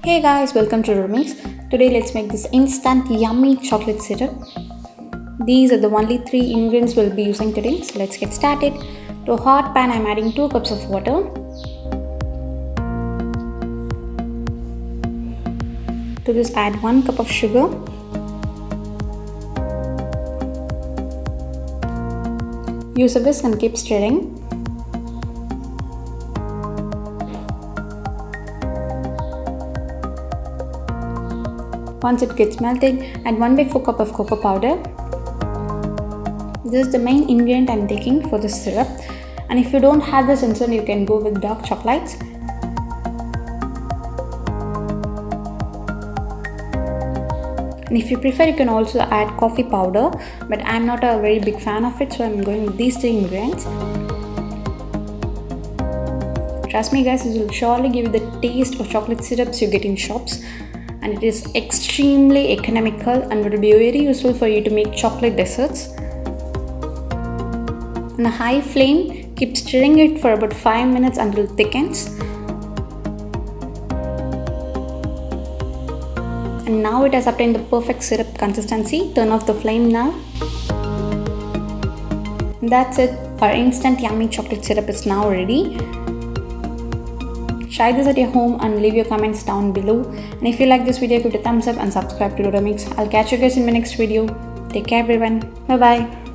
Hey guys, welcome to Dodo. Today let's make this instant yummy chocolate syrup. These are the only three ingredients we'll be using today. So let's get started. To a hot pan I'm adding 2 cups of water. To this add 1 cup of sugar. Use a whisk and keep stirring. Once it gets melted, add 1/4 cup of cocoa powder. This is the main ingredient I'm taking for this syrup. And if you don't have this instead, you can go with dark chocolates. And if you prefer, you can also add coffee powder, but I'm not a very big fan of it, so I'm going with these 3 ingredients. Trust me guys, this will surely give you the taste of chocolate syrups you get in shops. And it is extremely economical and will be very useful for you to make chocolate desserts. On a high flame, keep stirring it for about 5 minutes until it thickens. And now it has obtained the perfect syrup consistency. Turn off the flame now. And that's it. Our instant yummy chocolate syrup is now ready. Try this at your home and leave your comments down below. And if you like this video, give it a thumbs up and subscribe to Dodo. I'll catch you guys in my next video. Take care everyone. Bye bye.